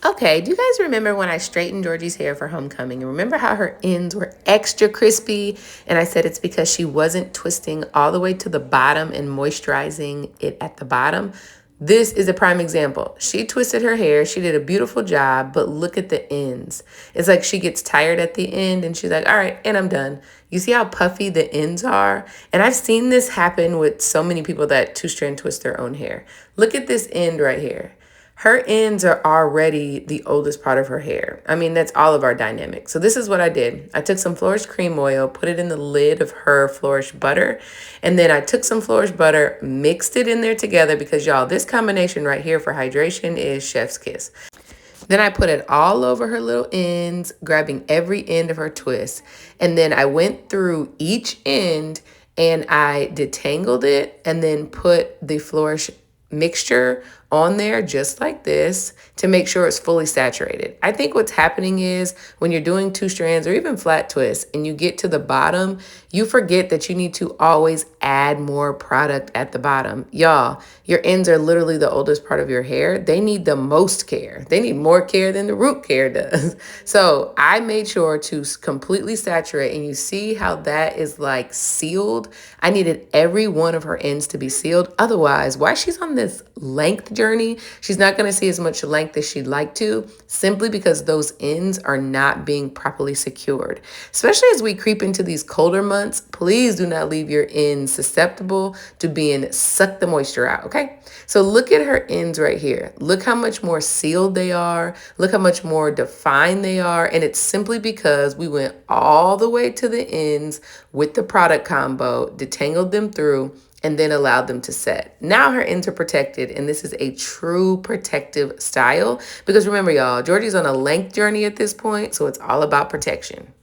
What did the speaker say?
Okay, do you guys remember when I straightened Georgie's hair for homecoming? And remember how her ends were extra crispy? And I said it's because she wasn't twisting all the way to the bottom and moisturizing it at the bottom. This is a prime example. She twisted her hair. She did a beautiful job, but look at the ends. It's like she gets tired at the end and she's like, all right, and I'm done. You see how puffy the ends are? And I've seen this happen with so many people that two-strand twist their own hair. Look at this end right here. Her ends are already the oldest part of her hair. I mean, that's all of our dynamics. So this is what I did. I took some Flourish cream oil, put it in the lid of her Flourish butter, and then I took some Flourish butter, mixed it in there together because y'all, this combination right here for hydration is chef's kiss. Then I put it all over her little ends, grabbing every end of her twist. And then I went through each end and I detangled it and then put the Flourish mixture on there just like this to make sure it's fully saturated. I think what's happening is when you're doing two strands or even flat twists and you get to the bottom, you forget that you need to always add more product at the bottom. Y'all, your ends are literally the oldest part of your hair. They need the most care. They need more care than the root care does. So I made sure to completely saturate, and you see how that is like sealed. I needed every one of her ends to be sealed. Otherwise, while she's on this length journey, she's not going to see as much length as she'd like to, simply because those ends are not being properly secured. Especially as we creep into these colder months, please do not leave your ends susceptible to being suck the moisture out, okay? So look at her ends right here. Look how much more sealed they are. Look how much more defined they are. And it's simply because we went all the way to the ends with the product combo, detangled them through, and then allowed them to set. Now her ends are protected, and this is a true protective style because remember, y'all, Georgie's on a length journey at this point, so it's all about protection.